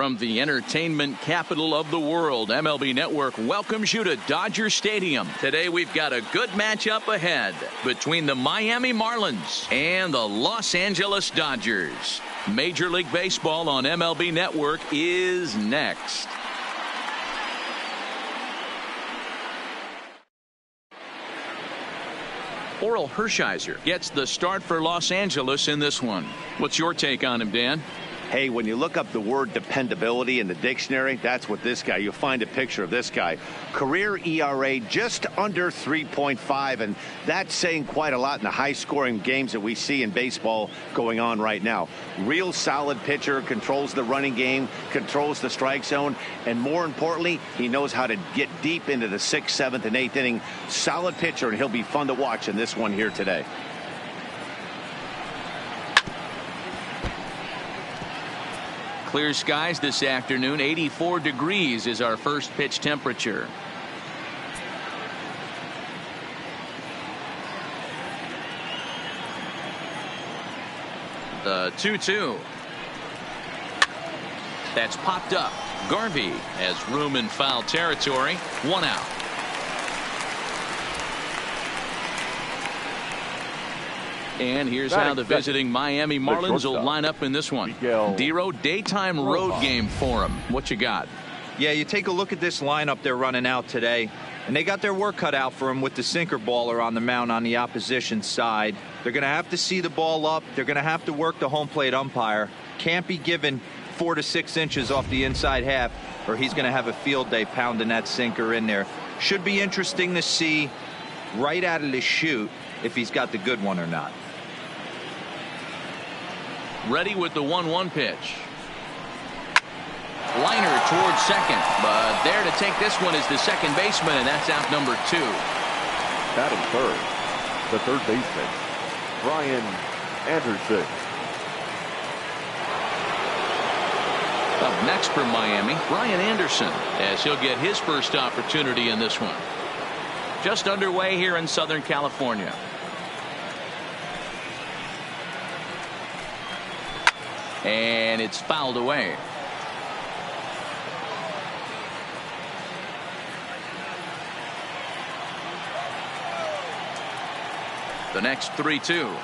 From the entertainment capital of the world, MLB Network welcomes you to Dodger Stadium. Today we've got a good matchup ahead between the Miami Marlins and the Los Angeles Dodgers. Major League Baseball on MLB Network is next. Oral Hershiser gets the start for Los Angeles in this one. What's your take on him, Dan? Hey, when you look up the word dependability in the dictionary, that's what this guy, you'll find a picture of this guy. Career ERA just under 3.5, and that's saying quite a lot in the high-scoring games that we see in baseball going on right now. Real solid pitcher, controls the running game, controls the strike zone, and more importantly, he knows how to get deep into the 6th, 7th, and 8th inning. Solid pitcher, and he'll be fun to watch in this one here today. Clear skies this afternoon. 84 degrees is our first pitch temperature. The 2-2. That's popped up. Garvey has room in foul territory. 1 out. And here's how the visiting Miami Marlins will line up in this one. Dero, daytime road game for him. What you got? Yeah, you take a look at this lineup they're running out today, and they got their work cut out for them with the sinker baller on the mound on the opposition side. They're going to have to see the ball up. They're going to have to work the home plate umpire. Can't be given 4 to 6 inches off the inside half, or he's going to have a field day pounding that sinker in there. Should be interesting to see right out of the chute if he's got the good one or not. Ready with the 1-1 pitch. Liner towards second, but there to take this one is the second baseman, and that's out number 2. Batting third, the third baseman, Brian Anderson. Up next for Miami, Brian Anderson, as he'll get his first opportunity in this one. Just underway here in Southern California. And it's fouled away. The next 3-2.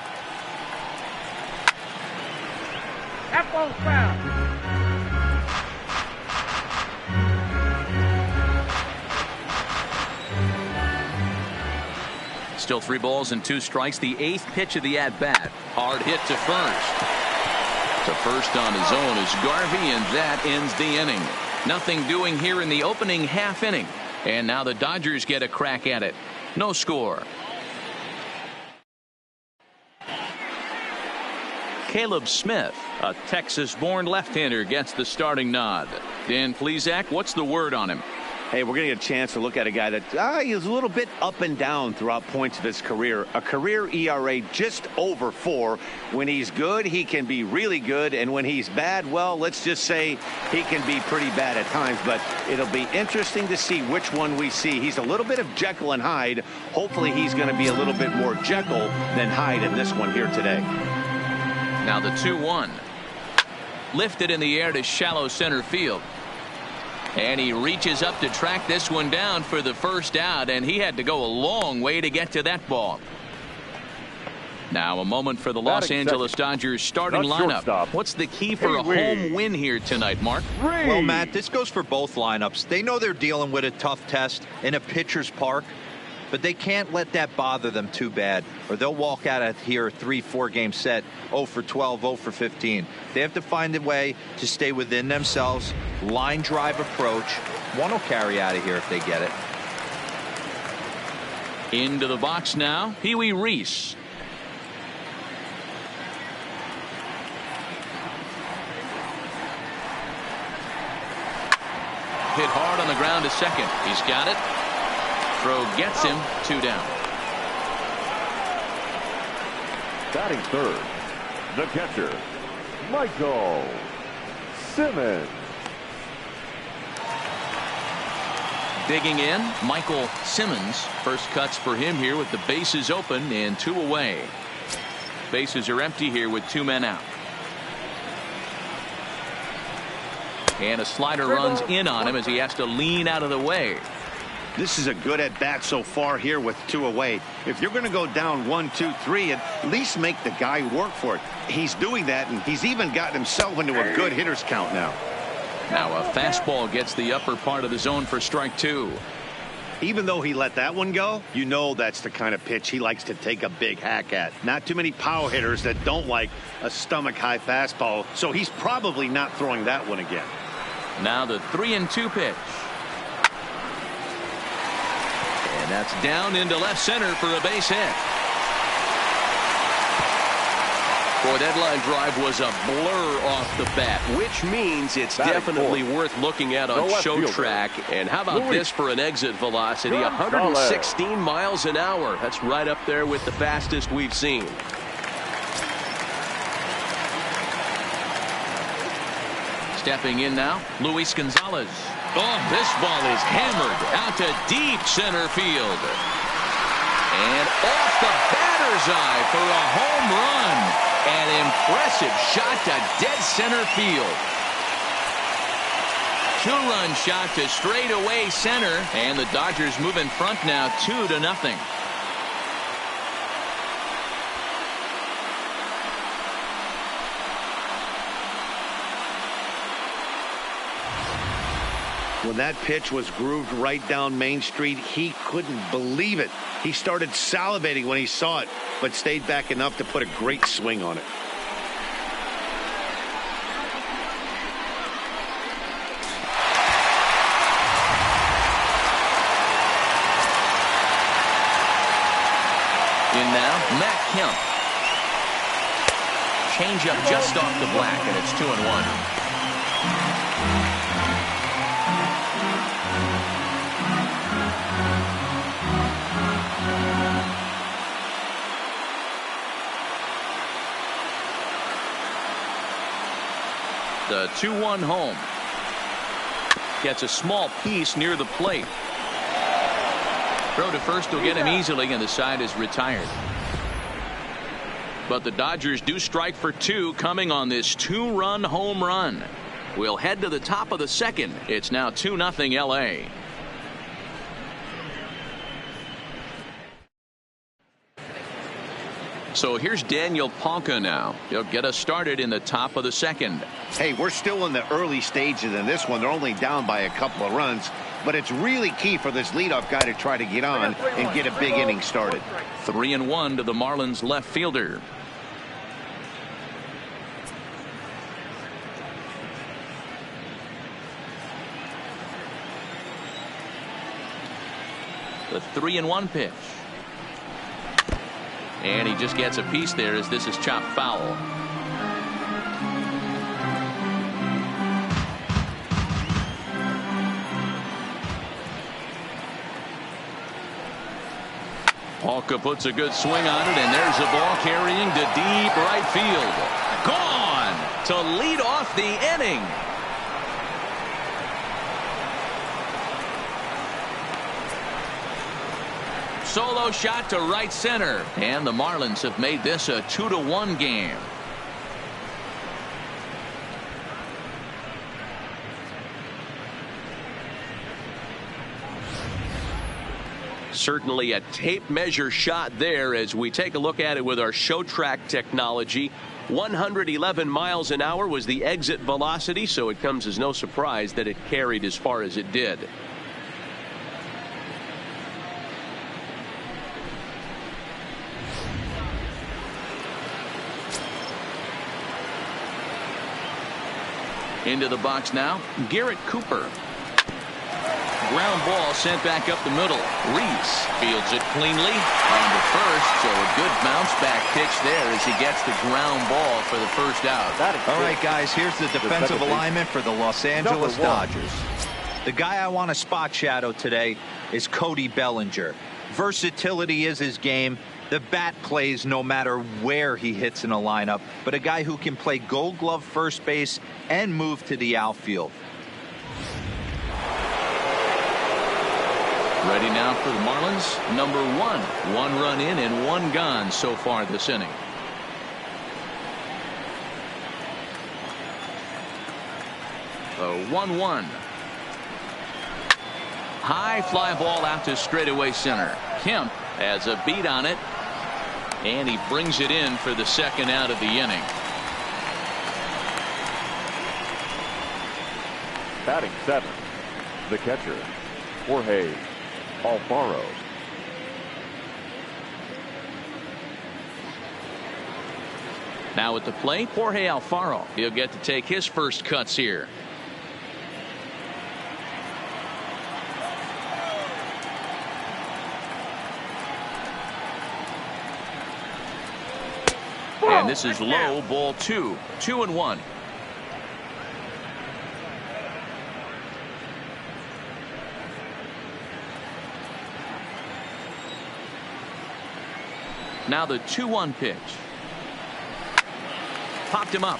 That ball's foul. Still 3 balls and 2 strikes. The 8th pitch of the at-bat. Hard hit to first. To first on his own is Garvey, and that ends the inning. Nothing doing here in the opening half inning. And now the Dodgers get a crack at it. No score. Caleb Smith, a Texas-born left-hander, gets the starting nod. Dan Plesac, what's the word on him? Hey, we're going to get a chance to look at a guy that he's a little bit up and down throughout points of his career. A career ERA just over 4. When he's good, he can be really good. And when he's bad, well, let's just say he can be pretty bad at times. But it'll be interesting to see which one we see. He's a little bit of Jekyll and Hyde. Hopefully he's going to be a little bit more Jekyll than Hyde in this one here today. Now the 2-1. Lifted in the air to shallow center field. And he reaches up to track this one down for the first out, and he had to go a long way to get to that ball. Now a moment for the Los Angeles Dodgers starting lineup. What's the key for a home win here tonight, Mark? Well, Matt, this goes for both lineups. They know they're dealing with a tough test in a pitcher's park, but they can't let that bother them too bad, or they'll walk out of here a 3-4 game set 0 for 12, 0 for 15. They have to find a way to stay within themselves. Line drive approach. One will carry out of here if they get it. Into the box now, Pee Wee Reese. Hit hard on the ground to second. He's got it. Throw gets him. 2 down. Batting third, the catcher, Michael Simmons. Digging in, Michael Simmons. First cuts for him here with the bases open and 2 away. Bases are empty here with 2 men out. And a slider runs in on him as he has to lean out of the way. This is a good at bat so far here with 2 away. If you're going to go down 1, 2, 3, at least make the guy work for it. He's doing that, and he's even gotten himself into a good hitter's count now. Now a fastball gets the upper part of the zone for strike 2. Even though he let that one go, you know that's the kind of pitch he likes to take a big hack at. Not too many power hitters that don't like a stomach-high fastball, so he's probably not throwing that one again. Now the 3-2 pitch. And that's down into left center for a base hit. Boy, that line drive was a blur off the bat, which means it's definitely worth looking at on show track. And how about this for an exit velocity? 116 miles an hour. That's right up there with the fastest we've seen. Stepping in now, Luis Gonzalez. Oh, this ball is hammered out to deep center field. And off the batter's eye for a home run. An impressive shot to dead center field. 2-run shot to straightaway center. And the Dodgers move in front now 2-0. When that pitch was grooved right down Main Street, he couldn't believe it. He started salivating when he saw it, but stayed back enough to put a great swing on it. In now, Matt Kemp. Changeup just off the black, and it's 2-1. The 2-1 home. Gets a small piece near the plate. Throw to first will get him easily, and the side is retired. But the Dodgers do strike for 2 coming on this 2-run home run. We'll head to the top of the second. It's now 2-0 LA. So here's Daniel Palka now. He'll get us started in the top of the second. Hey, we're still in the early stages in this one. They're only down by a couple of runs, but it's really key for this leadoff guy to try to get on and get a big inning started. 3-1 to the Marlins left fielder. The 3-1 pitch. And he just gets a piece there as this is chopped foul. Palka puts a good swing on it, and there's a ball carrying to deep right field. Gone to lead off the inning. Solo shot to right center, and the Marlins have made this a 2-1 game. Certainly a tape measure shot there as we take a look at it with our show track technology. 111 miles an hour was the exit velocity, so it comes as no surprise that it carried as far as it did. Into the box now, Garrett Cooper. Ground ball sent back up the middle. Reese fields it cleanly on to first, so a good bounce back pitch there as he gets the ground ball for the first out. All right, guys, here's the defensive alignment for the Los Angeles Dodgers. The guy I want to spot shadow today is Cody Bellinger. Versatility is his game. The bat plays no matter where he hits in a lineup, but a guy who can play Gold Glove first base and move to the outfield. Ready now for the Marlins. Number 1. 1 run in and 1 gone so far this inning. The 1-1. High fly ball out to straightaway center. Kemp has a beat on it, and he brings it in for the second out of the inning. Batting 7th, the catcher, Jorge Alfaro. Now at the plate, Jorge Alfaro. He'll get to take his first cuts here. And this is low, ball 2. 2-1. Now the 2-1 pitch. Popped him up.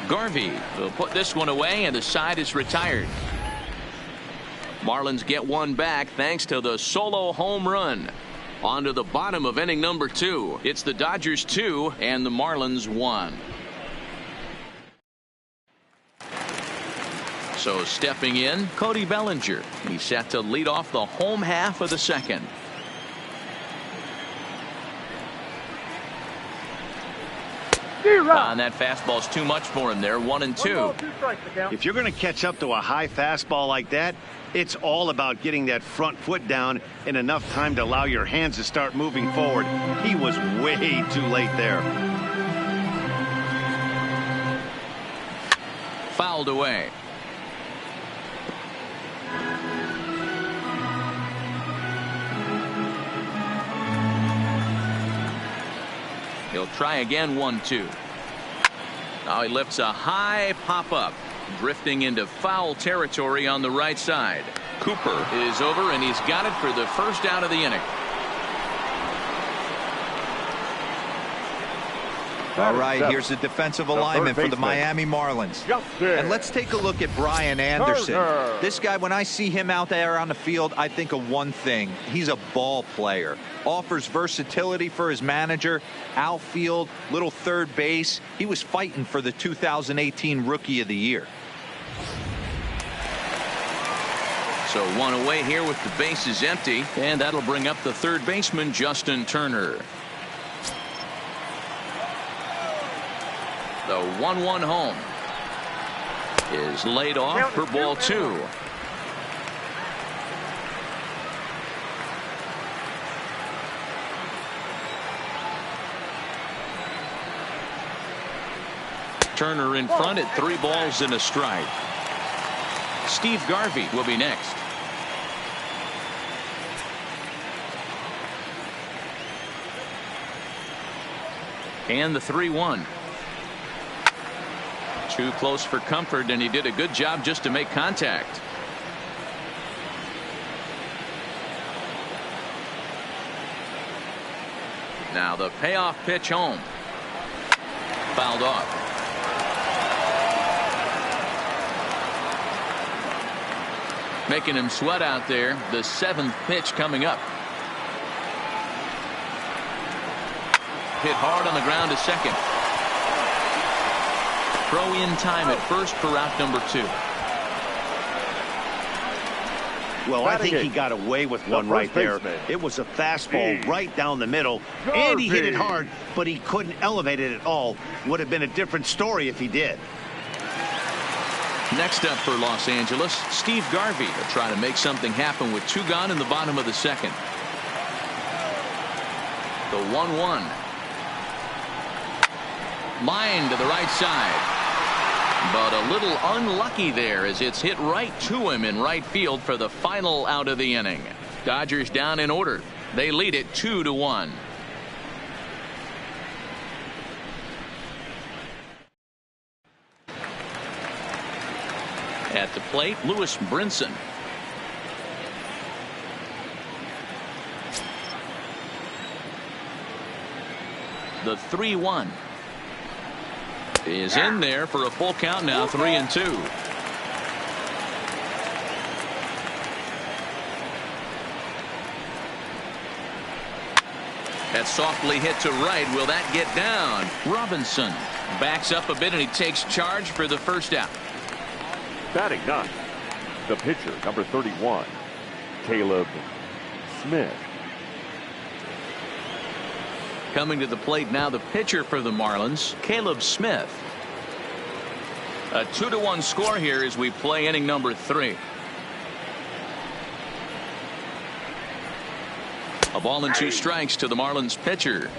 Garvey will put this one away, and the side is retired. Marlins get one back thanks to the solo home run. On to the bottom of inning number 2. It's the Dodgers 2 and the Marlins 1. So stepping in, Cody Bellinger. He's set to lead off the home half of the second. And that fastball's too much for him there. 1-2. If you're going to catch up to a high fastball like that, it's all about getting that front foot down in enough time to allow your hands to start moving forward. He was way too late there. Fouled away. He'll try again. 1-2. Now he lifts a high pop up, drifting into foul territory on the right side. Cooper is over, and he's got it for the first out of the inning. All right, here's the defensive alignment for the Miami Marlins. And let's take a look at Brian Anderson. This guy, when I see him out there on the field, I think of one thing. He's a ball player. Offers versatility for his manager. Outfield, little third base. He was fighting for the 2018 Rookie of the Year. So one away here with the bases empty, and that'll bring up the third baseman, Justin Turner. The 1-1 home is laid off for ball 2. Turner in front at 3 balls and a strike. Steve Garvey will be next. And the 3-1. Too close for comfort, and he did a good job just to make contact. Now the payoff pitch home. Fouled off. Making him sweat out there. The 7th pitch coming up. Hit hard on the ground to second. Throw in time at first for out number 2. Well, I think he got away with one right there. It was a fastball right down the middle, and he hit it hard, but he couldn't elevate it at all. Would have been a different story if he did. Next up for Los Angeles, Steve Garvey will try to make something happen with 2 gone in the bottom of the second. The 1-1. Line to the right side. But a little unlucky there as it's hit right to him in right field for the final out of the inning. Dodgers down in order. They lead it 2-1. At the plate, Lewis Brinson. The 3-1 is in there for a full count now. 3-2. That's softly hit to right. Will that get down? Robinson backs up a bit, and he takes charge for the first out. Batting ninth, the pitcher, number 31, Caleb Smith. Coming to the plate now, the pitcher for the Marlins, Caleb Smith. A 2-1 score here as we play inning number 3. A ball and 2 strikes to the Marlins pitcher.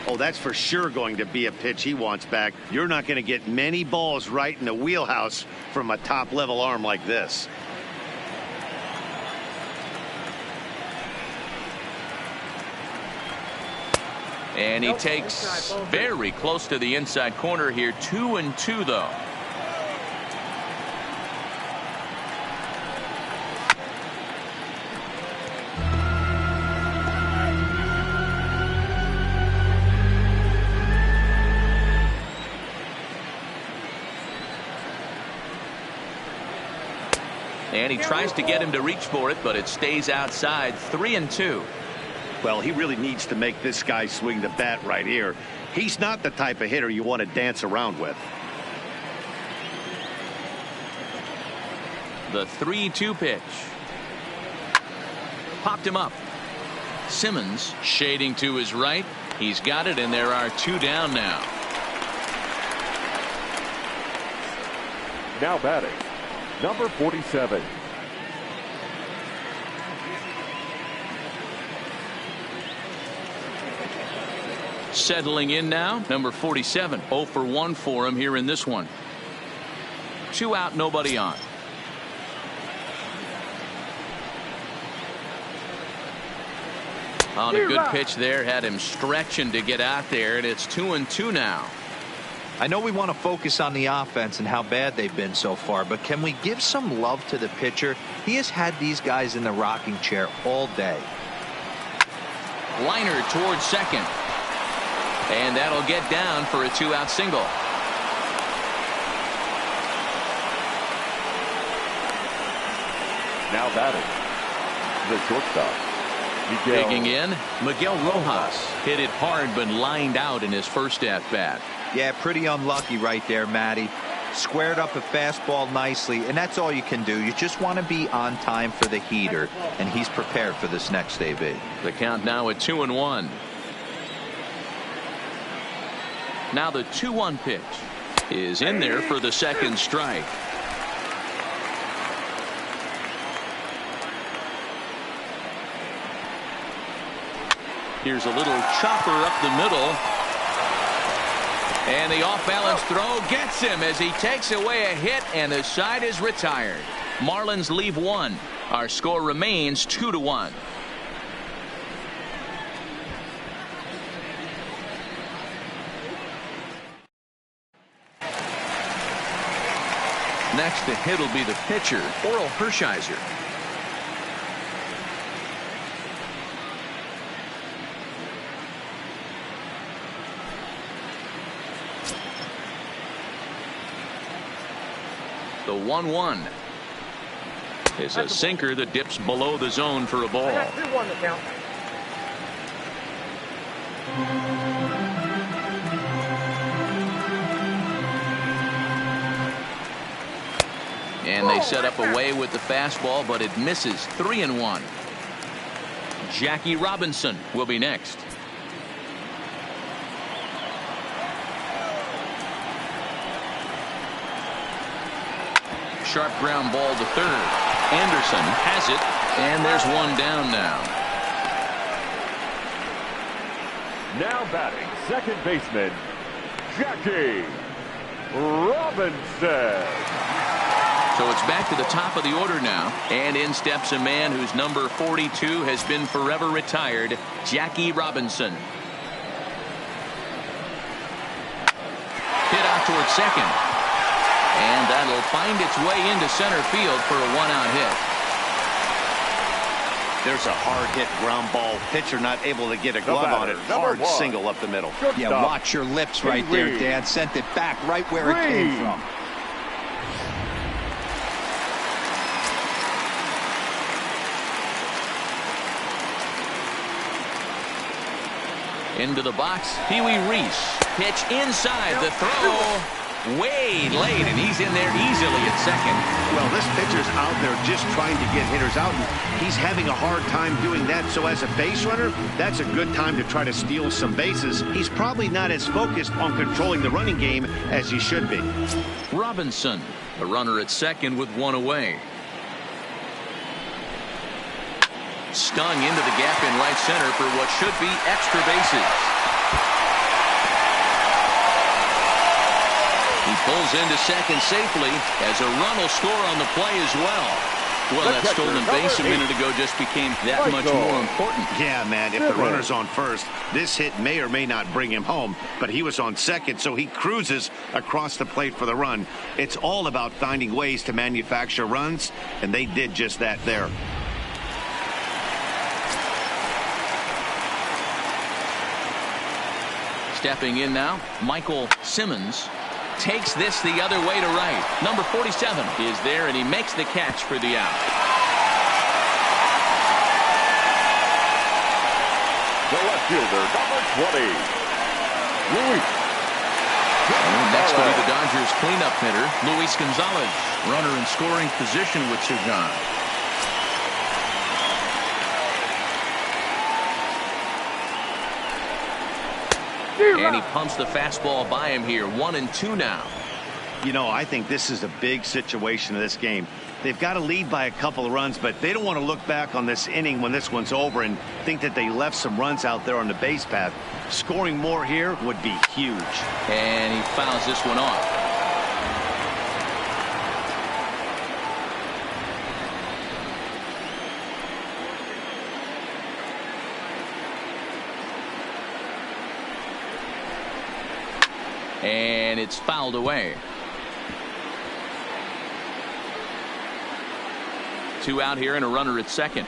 Oh, that's for sure going to be a pitch he wants back. You're not going to get many balls right in the wheelhouse from a top-level arm like this. And he takes very close to the inside corner here. 2-2 though. And he tries to get him to reach for it, but it stays outside. 3-2. Well, he really needs to make this guy swing the bat right here. He's not the type of hitter you want to dance around with. The 3-2 pitch. Popped him up. Simmons shading to his right. He's got it, and there are 2 down now. Now batting, number 47. Settling in now, number 47. 0 for 1 for him here in this one. 2 out, nobody on. On a good pitch there, had him stretching to get out there, and it's 2-2 now. I know we want to focus on the offense and how bad they've been so far, but can we give some love to the pitcher? He has had these guys in the rocking chair all day. Liner towards second. And that'll get down for a 2-out single. Now batting, the shortstop, Miguel. Digging in, Miguel Rojas hit it hard but lined out in his first at bat. Yeah, pretty unlucky right there, Matty. Squared up a fastball nicely, and that's all you can do. You just want to be on time for the heater, and he's prepared for this next AB. The count now at 2-1. Now the 2-1 pitch is in there for the second strike. Here's a little chopper up the middle. And the off-balance throw gets him as he takes away a hit, and the side is retired. Marlins leave 1. Our score remains 2-1. Next to hit will be the pitcher, Oral Hershiser. The 1-1 is a sinker that dips below the zone for a ball. And they set up away with the fastball, but it misses. 3-1. Jackie Robinson will be next. Sharp ground ball to third. Anderson has it, and there's 1 down now. Now batting, second baseman, Jackie Robinson. So it's back to the top of the order now, and in steps a man whose number 42 has been forever retired, Jackie Robinson. Hit out towards second. And that'll find its way into center field for a 1-out hit. There's a hard hit ground ball. Pitcher not able to get a glove on it. Hard single up the middle. Yeah, watch your lips right there, Dan. Sent it back right where it came from. Into the box, Pee Wee Reese. Pitch inside, the throw. Way late, and he's in there easily at second. Well, this pitcher's out there just trying to get hitters out, and he's having a hard time doing that. So as a base runner, that's a good time to try to steal some bases. He's probably not as focused on controlling the running game as he should be. Robinson, a runner at second with one away. Stung into the gap in right center for what should be extra bases. He pulls into second safely as a run will score on the play as well. Well, that stolen base a minute ago just became that much more important. Yeah, man, if the runner's on first, this hit may or may not bring him home, but he was on second, so he cruises across the plate for the run. It's all about finding ways to manufacture runs, and they did just that there. Stepping in now, Michael Simmons. Takes this the other way to right. Number 47 is there, and he makes the catch for the out. The left fielder, number 20, Luis. Next will be the Dodgers cleanup hitter, Luis Gonzalez. Runner in scoring position with two gone. And he pumps the fastball by him here. 1-2 now. You know, I think this is a big situation in this game. They've got to lead by a couple of runs, but they don't want to look back on this inning when this one's over and think that they left some runs out there on the base path. Scoring more here would be huge. And he fouls this one off. And it's fouled away. 2 out here and a runner at second.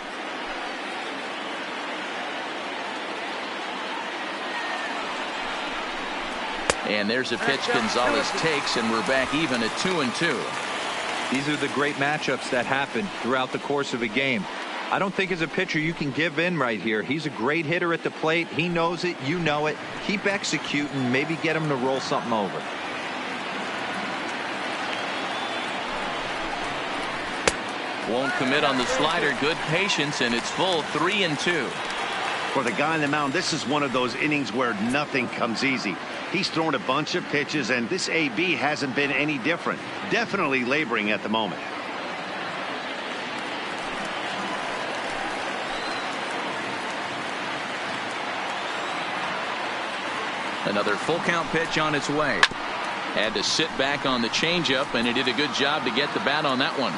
And there's a pitch Gonzalez takes, and we're back even at 2-2. These are the great matchups that happen throughout the course of a game. I don't think as a pitcher you can give in right here. He's a great hitter at the plate. He knows it. You know it. Keep executing. Maybe get him to roll something over. Won't commit on the slider. Good patience, and it's full 3-2. For the guy on the mound, this is one of those innings where nothing comes easy. He's thrown a bunch of pitches, and this AB hasn't been any different. Definitely laboring at the moment. Another full count pitch on its way. Had to sit back on the changeup, and he did a good job to get the bat on that one.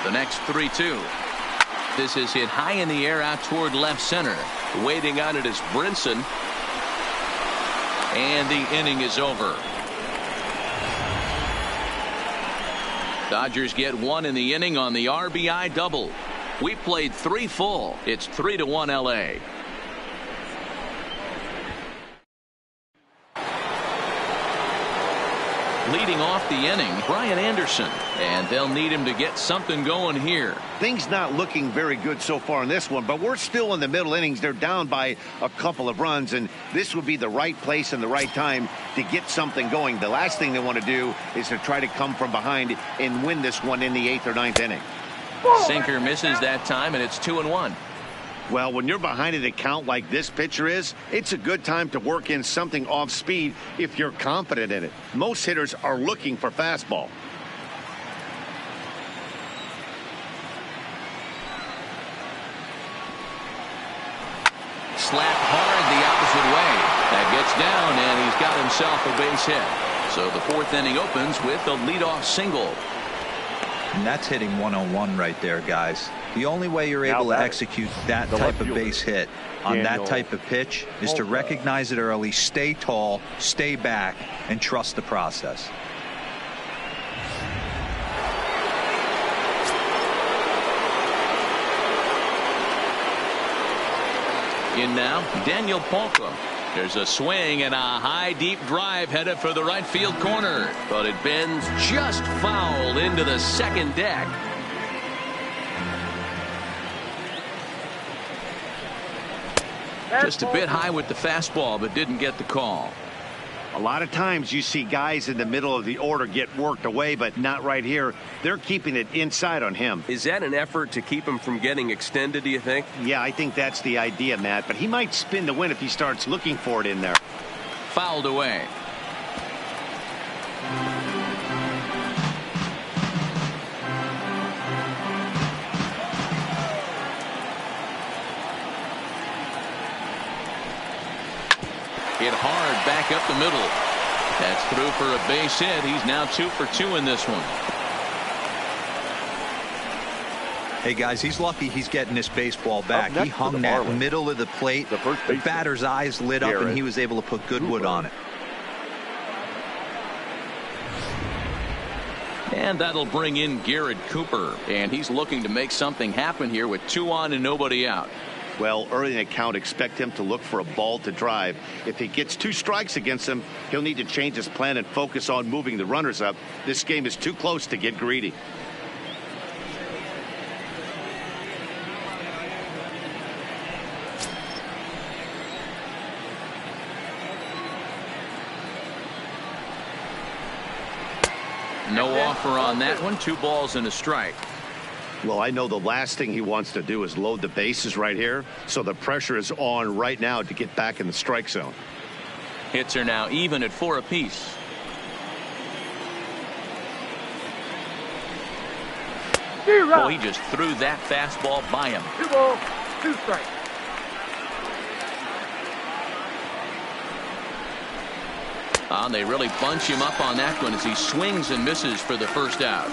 The next 3-2. This is hit high in the air out toward left center. Waiting on it is Brinson. And the inning is over. Dodgers get one in the inning on the RBI double. We played 3 full. It's 3-1 LA. Leading off the inning, Brian Anderson, and they'll need him to get something going here. Things not looking very good so far in this one, but we're still in the middle innings. They're down by a couple of runs, and this would be the right place and the right time to get something going. The last thing they want to do is to try to come from behind and win this one in the 8th or 9th inning. Sinker misses that time, and it's 2-1. Well, when you're behind an account like this pitcher is, it's a good time to work in something off speed if you're confident in it. Most hitters are looking for fastball. Slapped hard the opposite way. That gets down, and he's got himself a base hit. So the 4th inning opens with a leadoff single. And that's hitting 101 right there, guys. The only way you're able to execute that type of base hit on that type of pitch is to recognize it early, stay tall, stay back, and trust the process. In now, Daniel Palka. There's a swing and a high deep drive headed for the right field corner, but it bends just foul into the second deck. Just a bit high with the fastball, but didn't get the call. A lot of times you see guys in the middle of the order get worked away, but not right here. They're keeping it inside on him. Is that an effort to keep him from getting extended, do you think? Yeah, I think that's the idea, Matt, but he might spin the win if he starts looking for it in there. Fouled away. Hit hard back up the middle. That's through for a base hit. He's now 2 for 2 in this one. Hey guys, he's lucky he's getting this baseball back. He hung that Marlins, middle of the plate. The batter's eyes lit up and he was able to put good wood on it. And that'll bring in Garrett Cooper, and he's looking to make something happen here with 2 on and nobody out. Well, early in the count, expect him to look for a ball to drive. If he gets 2 strikes against him, he'll need to change his plan and focus on moving the runners up. This game is too close to get greedy. No offer on that one. 2 balls and a strike. Well, I know the last thing he wants to do is load the bases right here, so the pressure is on right now to get back in the strike zone. Hits are now even at 4 apiece. Oh, he just threw that fastball by him. 2 balls, 2 strikes. They really bunch him up on that one as he swings and misses for the first out.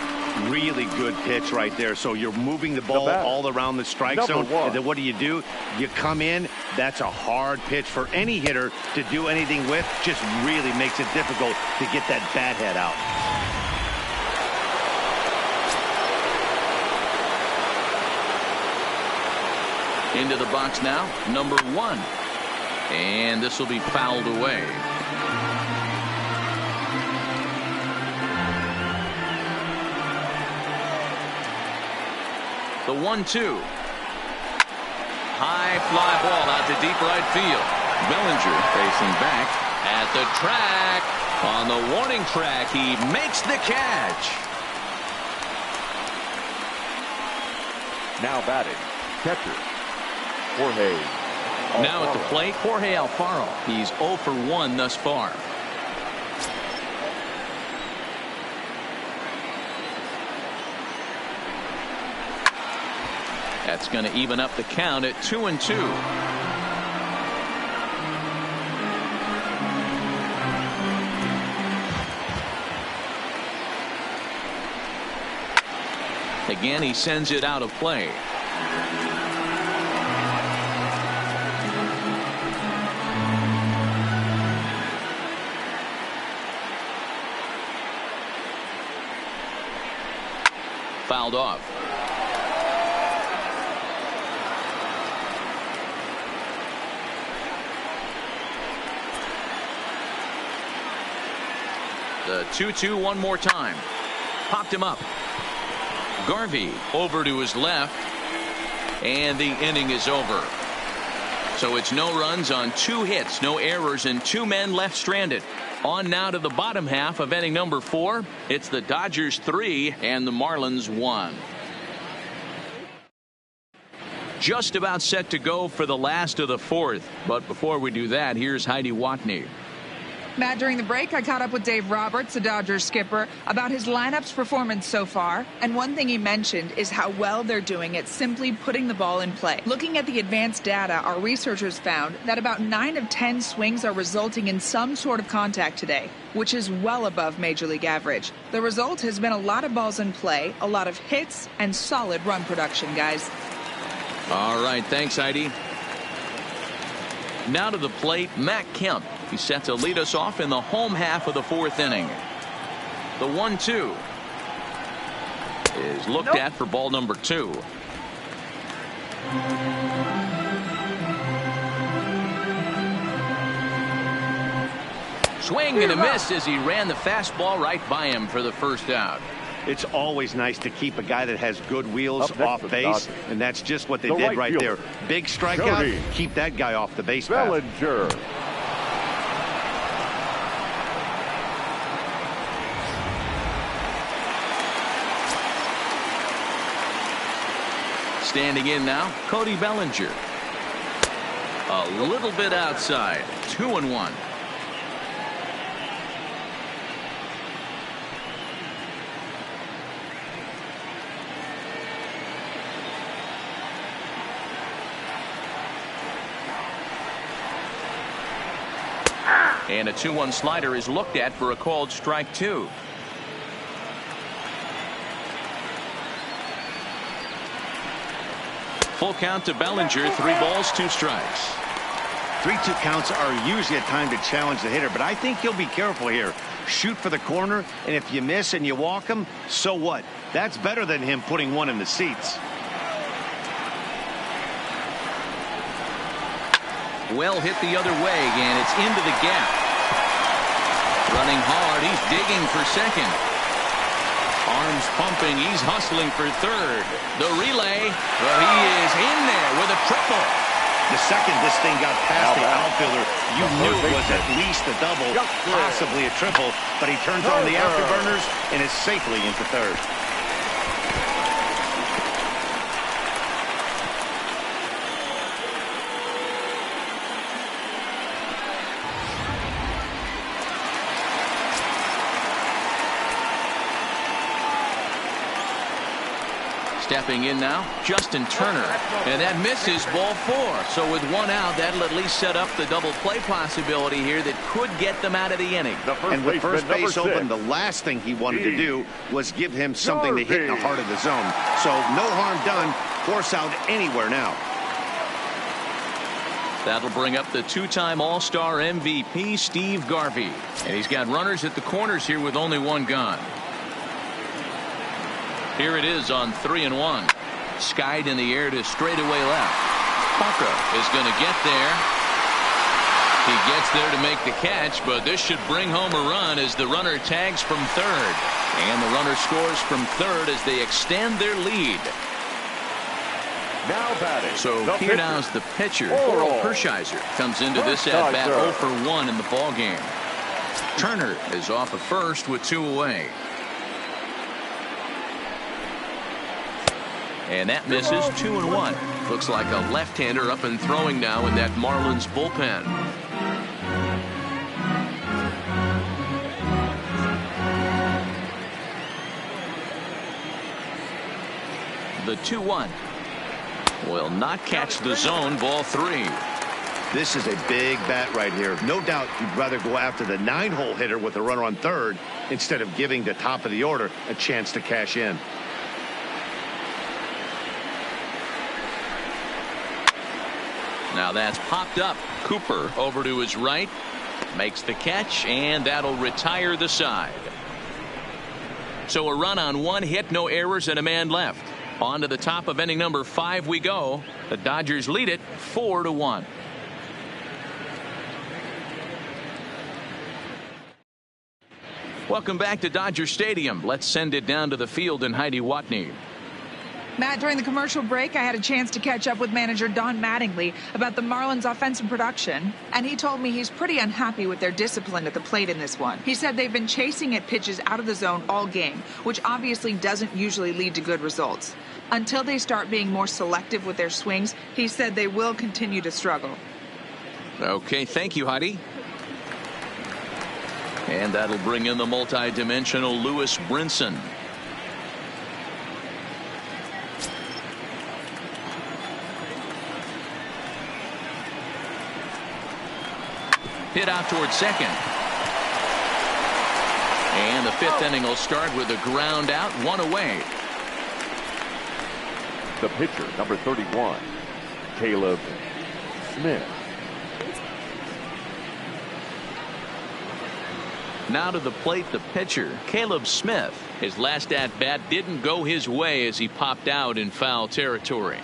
Really good pitch right there. So you're moving the ball all around the strike zone. And then what do? You come in. That's a hard pitch for any hitter to do anything with. Just really makes it difficult to get that bat head out. Into the box now, number 1. And this will be fouled away. The 1-2. High fly ball out to deep right field. Bellinger facing back at the track. On the warning track, he makes the catch. Now batting, catcher, Jorge Alfaro. Now at the plate, Jorge Alfaro. He's 0 for 1 thus far. That's going to even up the count at 2-2. Again, he sends it out of play. Fouled off. The 2-2 one more time. Popped him up. Garvey over to his left. And the inning is over. So it's no runs on 2 hits, no errors, and 2 men left stranded. On now to the bottom half of inning number 4. It's the Dodgers 3 and the Marlins 1. Just about set to go for the last of the 4th. But before we do that, here's Heidi Watney. Matt, during the break, I caught up with Dave Roberts, the Dodgers skipper, about his lineup's performance so far. And one thing he mentioned is how well they're doing at simply putting the ball in play. Looking at the advanced data, our researchers found that about 9 of 10 swings are resulting in some sort of contact today, which is well above Major League average. The result has been a lot of balls in play, a lot of hits, and solid run production, guys. All right, thanks, Heidi. Now to the plate, Matt Kemp. He's set to lead us off in the home half of the 4th inning. The 1-2 is looked at for ball number 2. Swing and a miss as he ran the fastball right by him for the first out. It's always nice to keep a guy that has good wheels off base, and that's just what they did right there. Big strikeout, keep that guy off the base path. Bellinger. Standing in now, Cody Bellinger. A little bit outside. 2-1. And a 2-1 slider is looked at for a called strike 2. Full count to Bellinger. 3 balls, 2 strikes. 3-2 counts are usually a time to challenge the hitter, but I think he'll be careful here. Shoot for the corner, and if you miss and you walk him, so what? That's better than him putting one in the seats. Well hit the other way, and it's into the gap. Running hard, he's digging for second. Arms pumping, he's hustling for third. The relay, well, he is in there with a triple. The second this thing got past the outfielder, you knew it was at least a double, possibly a triple, but he turns on the afterburners and is safely into third. Stepping in now, Justin Turner. And that misses, ball 4. So with 1 out, that'll at least set up the double play possibility here that could get them out of the inning. And with first base open, the last thing he wanted to do was give him something to hit in the heart of the zone. So no harm done. Force out anywhere now. That'll bring up the 2-time All-Star MVP, Steve Garvey. And he's got runners at the corners here with only 1 gone. Here it is on 3-1. Skied in the air to straightaway left. Parker is going to get there. He gets there to make the catch, but this should bring home a run as the runner tags from third. And the runner scores from third as they extend their lead. Now batting. So here now is the pitcher. Oral Hershiser comes into this at bat 0 for 1 in the ball game. Turner is off at first with 2 away. And that misses. 2-1. Looks like a left-hander up and throwing now in that Marlins bullpen. The 2-1 will not catch the zone. Ball 3. This is a big bat right here. No doubt you'd rather go after the 9-hole hitter with a runner on third instead of giving the top of the order a chance to cash in. Now that's popped up. Cooper over to his right. Makes the catch, and that'll retire the side. So a run on 1 hit, no errors, and a man left. On to the top of inning number 5 we go. The Dodgers lead it 4-1. Welcome back to Dodger Stadium. Let's send it down to the field and Heidi Watney. Matt, during the commercial break, I had a chance to catch up with manager Don Mattingly about the Marlins' offensive production, and he told me he's pretty unhappy with their discipline at the plate in this one. He said they've been chasing at pitches out of the zone all game, which obviously doesn't usually lead to good results. Until they start being more selective with their swings, he said they will continue to struggle. Okay, thank you, Heidi. And that'll bring in the multi-dimensional Lewis Brinson. Hit out towards second. And the 5th inning will start with a ground out, 1 away. The pitcher, number 31, Caleb Smith. Now to the plate, the pitcher, Caleb Smith. His last at-bat didn't go his way as he popped out in foul territory.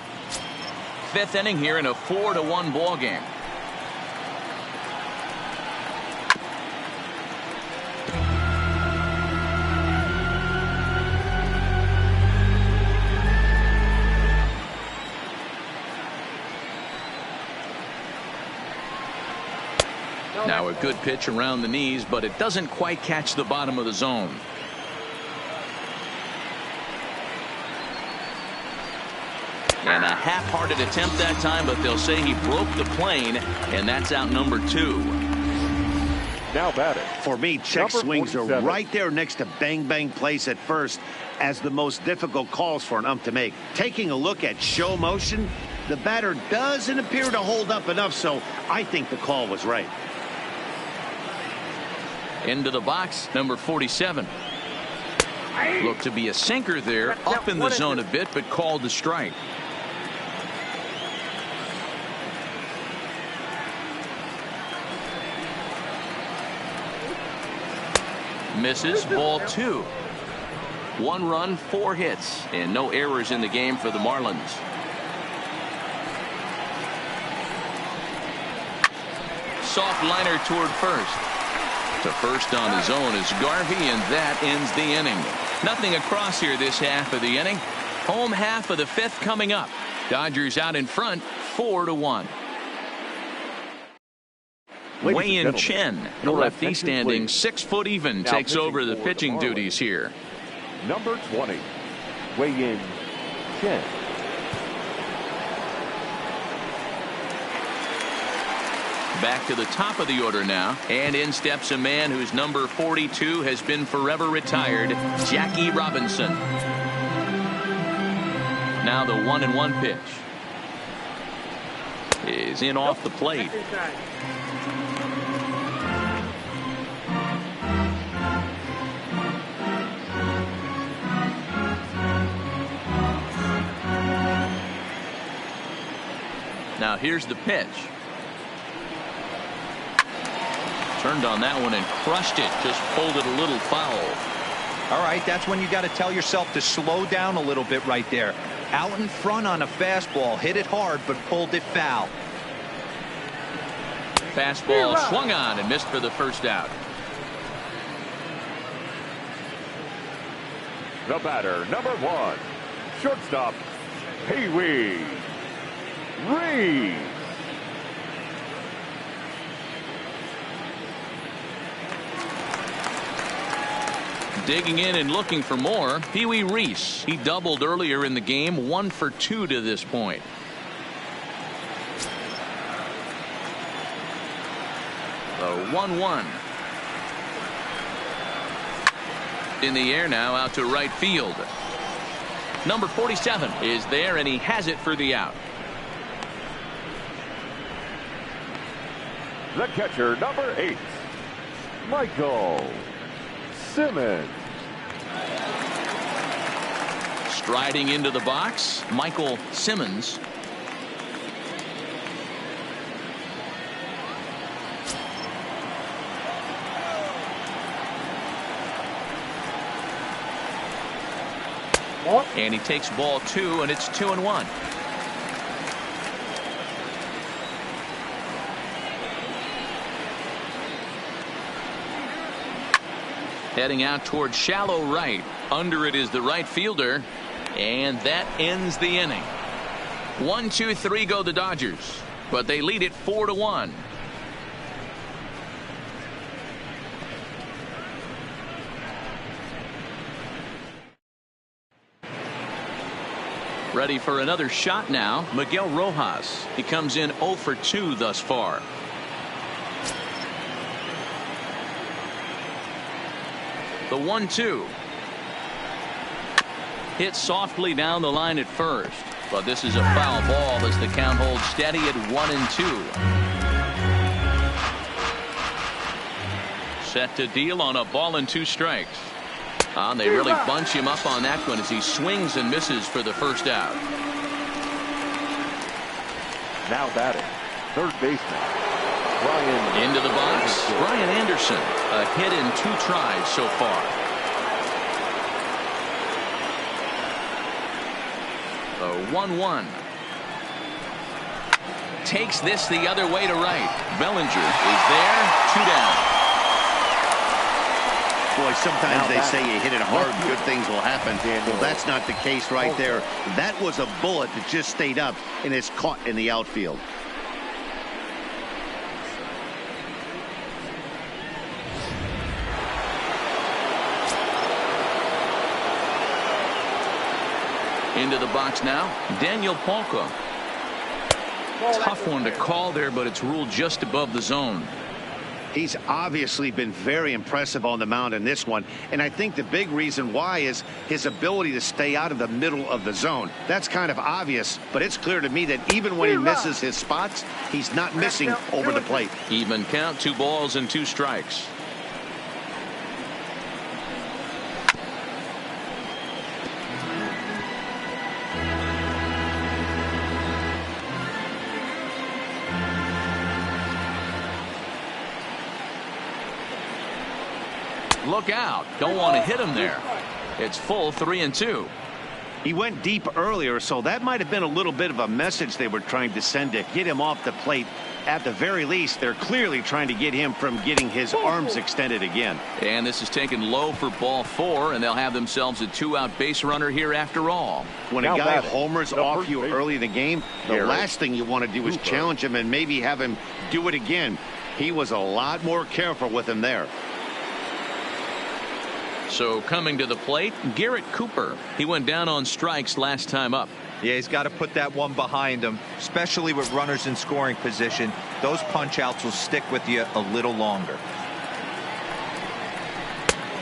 5th inning here in a 4-1 ball game. Now a good pitch around the knees, but it doesn't quite catch the bottom of the zone. And a half-hearted attempt that time, but they'll say he broke the plane, and that's out number 2. Now batting. For me, check swings are right there next to bang bang place at first as the most difficult calls for an ump to make. Taking a look at show motion, the batter doesn't appear to hold up enough, so I think the call was right. Into the box, number 47. Looked to be a sinker there, up in the zone a bit, but called the strike. Misses, ball 2. 1 run, 4 hits, and no errors in the game for the Marlins. Soft liner toward first. To first on his own is Garvey, and that ends the inning. Nothing across here this half of the inning. Home half of the 5th coming up. Dodgers out in front, 4-1. Wei-Yin Chen, the lefty, standing 6 foot even, takes over the pitching duties here. Number 20, Wei-Yin Chen. Back to the top of the order now, and in steps a man whose number 42 has been forever retired, Jackie Robinson. Now the 1-1 pitch is in off the plate. Now here's the pitch. Turned on that one and crushed it. Just pulled it a little foul. All right, that's when you got to tell yourself to slow down a little bit right there. Out in front on a fastball, hit it hard, but pulled it foul. Fastball swung on and missed for the first out. The batter, number 1, shortstop, Pee-wee Reese. Digging in and looking for more, Pee-wee Reese. He doubled earlier in the game, 1 for 2 to this point. The 1-1. In the air now, out to right field. Number 47 is there, and he has it for the out. The catcher, number 8, Michael Simmons. Striding into the box, Michael Simmons. And he takes ball 2, and it's 2-1. Heading out toward shallow right. Under it is the right fielder, and that ends the inning. 1, 2, 3 go the Dodgers, but they lead it 4-1. Ready for another shot now, Miguel Rojas. He comes in 0 for 2 thus far. The 1-2. Hit softly down the line at first, but this is a foul ball as the count holds steady at 1-2. Set to deal on a ball and 2 strikes. They really bunch him up on that one as he swings and misses for the first out. Now batting, third baseman, Brian. Into the box, Brian Anderson. A hit in 2 tries so far. The 1-1. Takes this the other way to right. Bellinger is there, 2 down. Boy, sometimes they say you hit it hard, good things will happen. Well, that's not the case right there. That was a bullet that just stayed up and is caught in the outfield. Into the box now, Daniel Polka. Tough one to call there, but it's ruled just above the zone. He's obviously been very impressive on the mound in this one, and I think the big reason why is his ability to stay out of the middle of the zone. That's kind of obvious, but it's clear to me that even when he misses his spots, he's not missing over the plate. Even count, 2 balls and 2 strikes. Look out. Don't want to hit him there. It's full 3-2. He went deep earlier, so that might have been a little bit of a message they were trying to send to get him off the plate. At the very least, they're clearly trying to get him from getting his arms extended again. And this is taken low for ball 4, and they'll have themselves a 2-out base runner here after all. When a guy homers off you early in the game, the last thing you want to do is challenge him and maybe have him do it again. He was a lot more careful with him there. So coming to the plate, Garrett Cooper. He went down on strikes last time up. Yeah, he's got to put that one behind him, especially with runners in scoring position. Those punch outs will stick with you a little longer.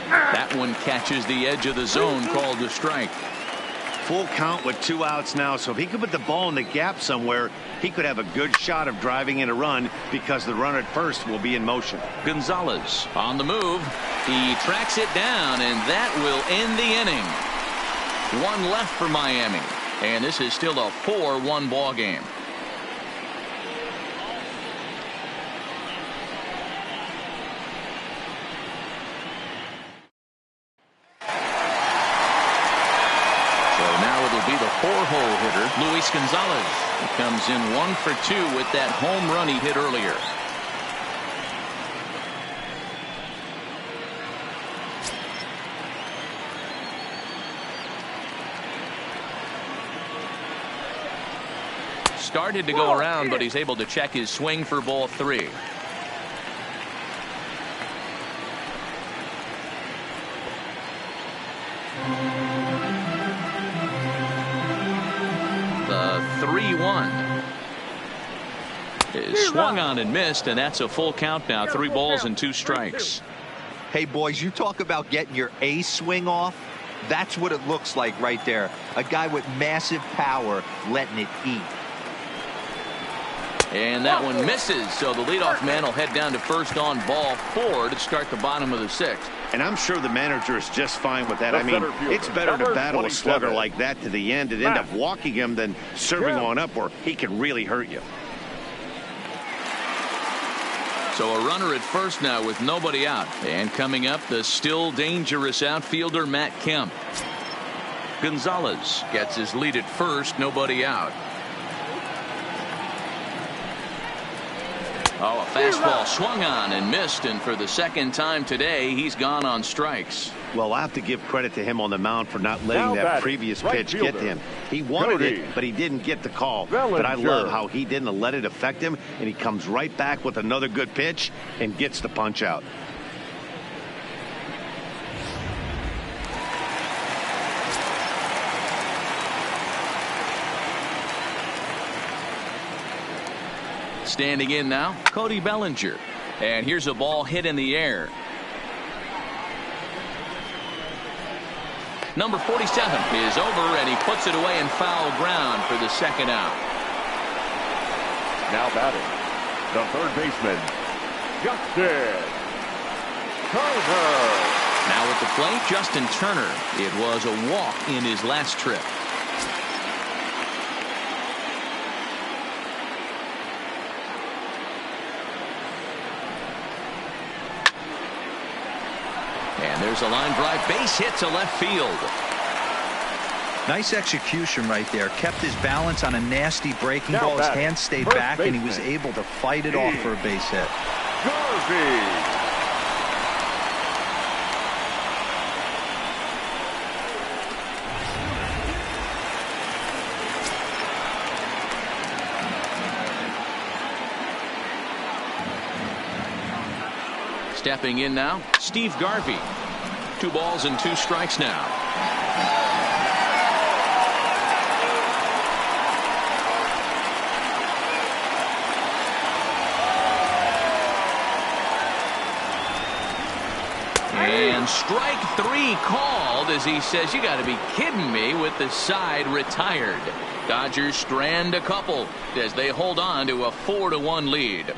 That one catches the edge of the zone, called a strike. Full count with 2 outs now, so if he could put the ball in the gap somewhere, he could have a good shot of driving in a run because the runner at first will be in motion. Gonzalez on the move. He tracks it down, and that will end the inning. 1 left for Miami, and this is still a 4-1 ball game. Be the 4-hole hitter, Luis Gonzalez. He comes in 1 for 2 with that home run he hit earlier. Started to go around, but he's able to check his swing for ball 3. The 3-1 is swung on and missed, and that's a full count now. 3 balls and 2 strikes. Hey, boys, you talk about getting your A swing off. That's what it looks like right there. A guy with massive power letting it eat. And that one misses, so the leadoff man will head down to first on ball 4 to start the bottom of the 6th. And I'm sure the manager is just fine with that. I mean, it's better to battle a slugger like that to the end and end up walking him than serving on up where he can really hurt you. So a runner at first now with nobody out. And coming up, the still dangerous outfielder Matt Kemp. Gonzalez gets his lead at first, nobody out. Oh, a fastball swung on and missed, and for the second time today, he's gone on strikes. Well, I have to give credit to him on the mound for not letting that previous pitch get to him. He wanted it, but he didn't get the call. But I love how he didn't let it affect him, and he comes right back with another good pitch and gets the punch out. Standing in now, Cody Bellinger. And here's a ball hit in the air. Number 47 is over, and he puts it away in foul ground for the second out. Now batting, the third baseman, Justin Turner. Now at the plate, Justin Turner. It was a walk in his last trip. And there's a line drive, base hit to left field. Nice execution right there. Kept his balance on a nasty breaking ball. His hand stayed back, and he was able to fight it off for a base hit. Stepping in now, Steve Garvey. 2 balls and 2 strikes now. strike 3 called as he says, you got to be kidding me, with the side retired. Dodgers strand a couple as they hold on to a 4-1 lead.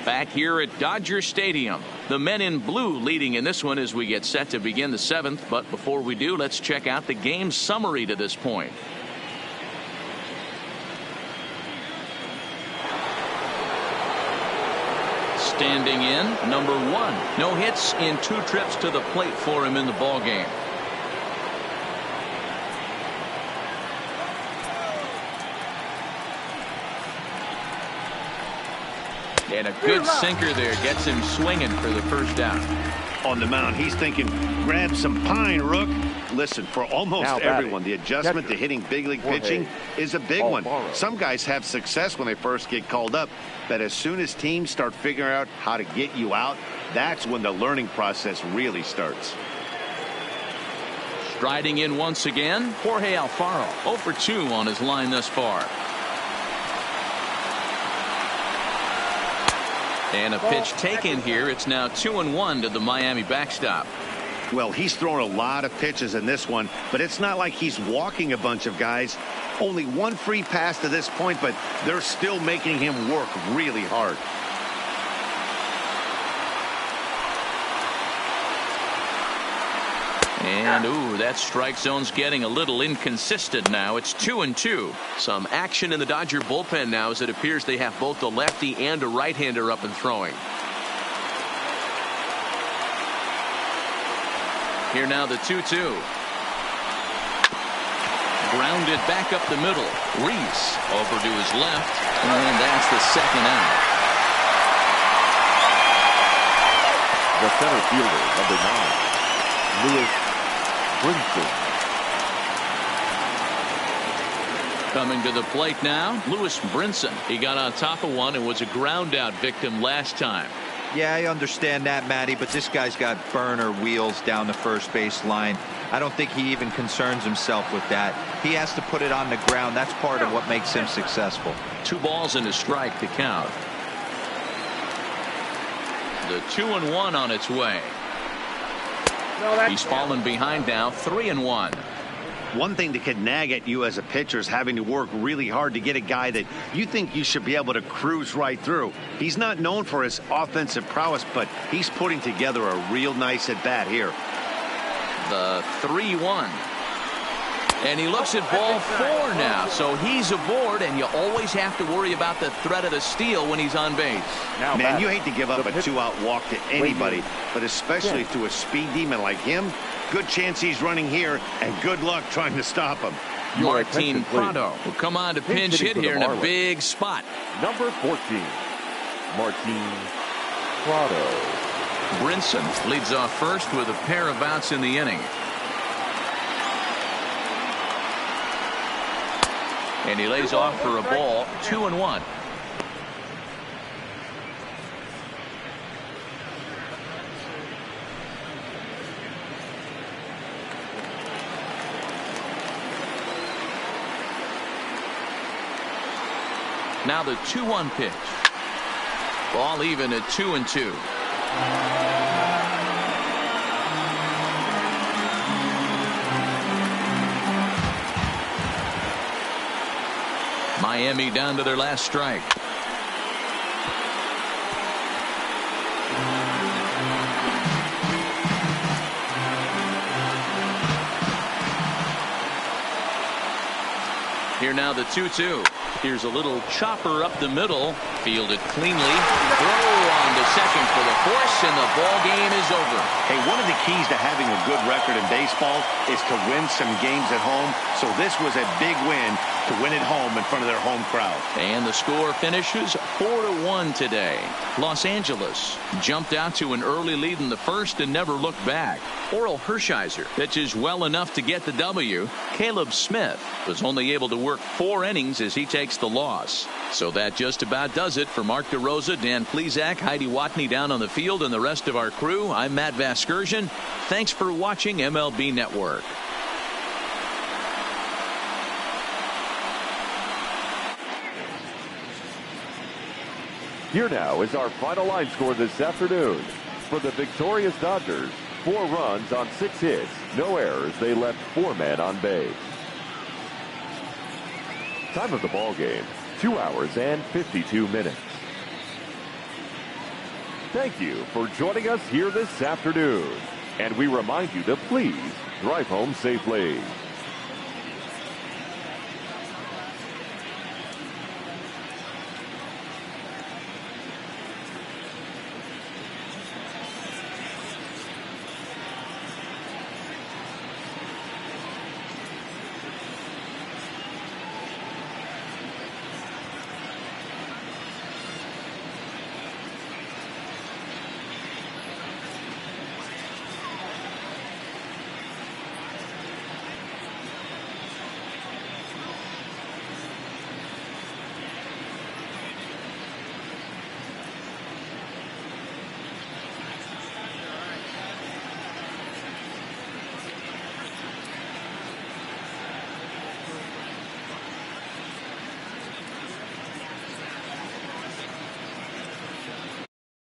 Back here at Dodger Stadium, the men in blue leading in this one as we get set to begin the 7th. But before we do, let's check out the game summary to this point. Standing in, number 1. No hits in 2 trips to the plate for him in the ball game. And a good sinker there gets him swinging for the first out. On the mound, he's thinking, grab some pine, Rook. Listen, for almost everyone, the adjustment to hitting big league pitching is a big one. Some guys have success when they first get called up, but as soon as teams start figuring out how to get you out, that's when the learning process really starts. Striding in once again, Jorge Alfaro, 0 for 2 on his line thus far. And a pitch taken here. It's now 2-1 to the Miami backstop. Well, he's thrown a lot of pitches in this one, but it's not like he's walking a bunch of guys. Only 1 free pass to this point, but they're still making him work really hard. And ooh, that strike zone's getting a little inconsistent now. It's 2-2. Some action in the Dodger bullpen now as it appears they have both a lefty and a right-hander up and throwing. Here now the 2-2. Grounded back up the middle. Reese over to his left, and that's the second out. The center fielder, number 9, Lewis Brinson. Coming to the plate now, Lewis Brinson. He got on top of one and was a ground out victim last time. Yeah, I understand that, Matty, but this guy's got burner wheels down the first base line. I don't think he even concerns himself with that. He has to put it on the ground. That's part of what makes him successful. 2 balls and a strike to count. The 2-1 on its way. He's fallen behind now, 3-1. One thing that could nag at you as a pitcher is having to work really hard to get a guy that you think you should be able to cruise right through. He's not known for his offensive prowess, but he's putting together a real nice at bat here. The 3-1. And he looks at ball 4 now, so he's aboard, and you always have to worry about the threat of the steal when he's on base. Man, you hate to give up a 2-out walk to anybody, but especially to a speed demon like him. Good chance he's running here, and good luck trying to stop him. Martin Prado will come on to pinch hit here in a big spot. Number 14, Martin Prado. Brinson leads off first with a pair of outs in the inning. And he lays off for a ball, 2-1. Now the 2-1 pitch. Ball even at 2-2. Miami down to their last strike. Here now the 2-2. Here's a little chopper up the middle. Fielded cleanly. Throw on to second for the force, and the ball game is over. Hey, one of the keys to having a good record in baseball is to win some games at home. So this was a big win to win at home in front of their home crowd. And the score finishes 4-1 today. Los Angeles jumped out to an early lead in the first and never looked back. Oral Hershiser pitches well enough to get the W. Caleb Smith was only able to work 4 innings as he takes the loss. So that just about does it for Mark DeRosa, Dan Plesac, Heidi Watney down on the field, and the rest of our crew. I'm Matt Vasgersian. Thanks for watching MLB Network. Here now is our final line score this afternoon. For the victorious Dodgers, 4 runs on 6 hits, no errors. They left 4 men on base. Time of the ball game, 2 hours and 52 minutes. Thank you for joining us here this afternoon. And we remind you to please drive home safely.